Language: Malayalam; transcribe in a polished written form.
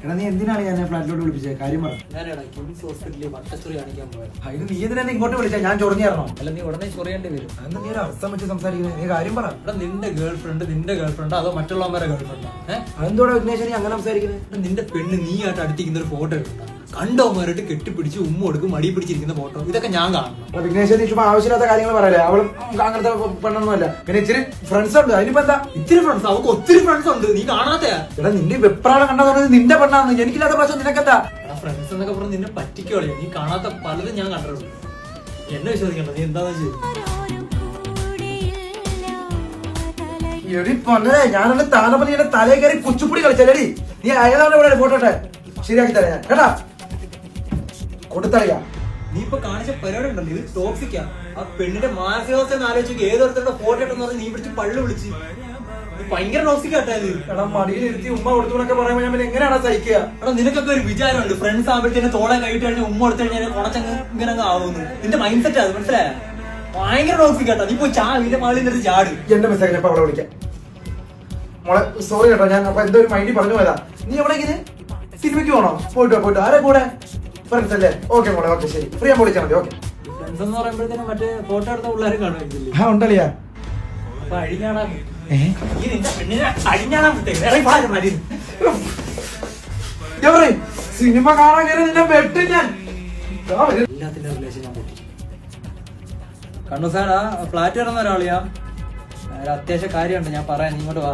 എടാ നീ എന്തിനാണ് ഞാൻ ഫ്ലാറ്റിലോട്ട് വിളിപ്പിച്ചത്? കാര്യം പറ. ഞാനെടാ കിംസ് ഹോസ്പിറ്റലിൽ വട്ടച്ചൊറി കാണിക്കാൻ പോയത്. അതിന് നീ എന്തിനാ ഇങ്ങോട്ട് വിളിച്ചാ? ഞാൻ ചൊറിഞ്ഞു തരണോ? അല്ല, നീ ഉടനെ ചൊറിയേണ്ടി വരും. അന്ന് നീ ഒരു അവസ്ഥ വെച്ച് സംസാരിക്കുന്നത്. നീ കാര്യം പറ. എടാ, നിന്റെ ഗേൾ ഫ്രണ്ട് അതോ മറ്റുള്ളവന്മാരെ ഗേൾ ഫ്രണ്ടാ? അതെന്തോടെ വിഘ്നേശ് നീ അങ്ങനെ സംസാരിക്കുന്നത്? നിന്റെ പെണ്ണ് നീ ആയിട്ട് അടുത്തിരിക്കുന്ന ഒരു ഫോട്ടോ എടുക്കണ്ട. കണ്ടോമാരായിട്ട് കെട്ടിപ്പിടിച്ച് ഉമ്മ കൊടുക്കും, മടി പിടിച്ചിരിക്കുന്ന ഫോട്ടോ, ഇതൊക്കെ ഞാൻ കാണണം. വിഘ്നേശ് നീ ചുമ്മാ ആവശ്യമില്ലാത്ത കാര്യങ്ങൾ പറയല്ലേ. അവളും അങ്ങനത്തെ പെണ്ണൊന്നുമല്ല. പിന്നെ ഇച്ചിരി ഫ്രണ്ട്സ് ഉണ്ട്. അതിനിപ്പോ എന്താ? ഇത്തിരി ഫ്രണ്ട്സ്? അവർക്ക് ഒത്തിരി ഫ്രണ്ട്സ് ഉണ്ട്, നീ കാണാത്ത. എടാ നിന്റെ വെപ്രാളം കണ്ടത് നിന്റെ പെണ്ണാന്ന്. എനിക്കില്ലാത്ത പ്രശ്നം നിനക്കെന്താ? ഫ്രണ്ട്സ് എന്നൊക്കെ പറഞ്ഞ് നിന്നെ പറ്റിക്കോളിയാ. നീ കാണാത്ത പലതും ഞാൻ കണ്ടിട്ടുണ്ട്. എന്നെ വിശ്വസിക്കണ്ട, നീ എന്താന്ന് വെച്ചാൽ എടി പൊന്നേ, ഞാനൊന്ന് താനപ്പോ നീ എന്റെ തലയിൽ കയറി കുച്ചുപ്പിടി കളിച്ചല്ലേടി. നീ അയതാണ് ഇവിടെ ഫോട്ടോ ഇട്ടെ. ശരിയാക്കി തരാം ഞാൻ കേട്ടാ. കൊടുത്തറിയാ. നീ ഇപ്പൊ കാണിച്ച പരിപാടി ഉണ്ടല്ലോ, ഇത് ടോക്സിക്കാ. ആ പെണ്ണിന്റെ മാനസികാവസ്ഥ ആലോചിച്ച് ഏതൊരുത്തരുടെ ഫോട്ടോ ഇട്ടെന്ന് പറഞ്ഞ് നീ പിടിച്ച് പള്ളു വിളിച്ച് ഭയങ്കര ടോക്സിക്കാട്ടാ ഇത്. എടാ മടിയിൽ ഇരുത്തി ഉമ്മ കൊടുത്തുകൊണ്ടൊക്കെ പറയുമ്പോ ഞാൻ പിന്നെ എങ്ങനെയാണോ സഹിക്കുക? എടാ നിനക്കൊക്കെ ഒരു വിചാരമുണ്ട്, ഫ്രണ്ട്സ് ആകുമ്പോഴത്തേന് തോളെ കൈയിട്ട് കഴിഞ്ഞാൽ ഉമ്മ കൊടുത്തു കഴിഞ്ഞാൽ കുറച്ചങ്ങ് ഇങ്ങനെ അങ്ങ് ആവുന്നു. നിന്റെ മൈൻഡ് സെറ്റ് അത് മനസ്സിലായ? ഭയങ്കര ടോക്സിക്കാട്ടാ. നീ പോയി നിന്റെ മകളിൽ നിന്നിട്ട് ചാട്. എന്റെ മെസ്സേജ് അപ്പൊ അവളെ വിളിക്കാം. മോളെ സോറി കേട്ടോ, ഞാൻ അപ്പൊ എന്തോ ഒരു മൈൻഡിൽ പറഞ്ഞു പോയതാ. നീ എവിടെയെങ്കിലും സിനിമയ്ക്ക് പോണോ? പോയിട്ട് ആരെ കൂടെ? ഫ്രണ്ട്സ് അല്ലേ? ഓക്കെ മോളെ, ഓക്കെ ശരി. ഫ്രീ ആകുമ്പോൾ വിളിച്ചാൽ മതി. ഓക്കെ. ഫ്രണ്ട്സ് എന്ന് പറയുമ്പോഴത്തേനും മറ്റേ ഫോട്ടോ എടുത്ത പിള്ളേരും കാണുമായിരിക്കില്ലേ? ആ ഉണ്ടല്ലേ. അപ്പൊ അഴിഞ്ഞാടാ ഈ നിന്റെ പെണ്ണിനെ അഴിഞ്ഞാടാൻ വിട്ടേ. സിനിമ കാണാൻ കയറി നിന്നെ വെട്ടും ഞാൻ. എല്ലാത്തിന്റെ റിലേഷൻ ഞാൻ പൊട്ടി. കണ്ണു സാർ, ആ ഫ്ലാറ്റ് കിടന്ന ഒരാളിയാ. അത്യാവശ്യ കാര്യമുണ്ട്, ഞാൻ പറയാം. നീ ഇങ്ങോട്ട് വാ.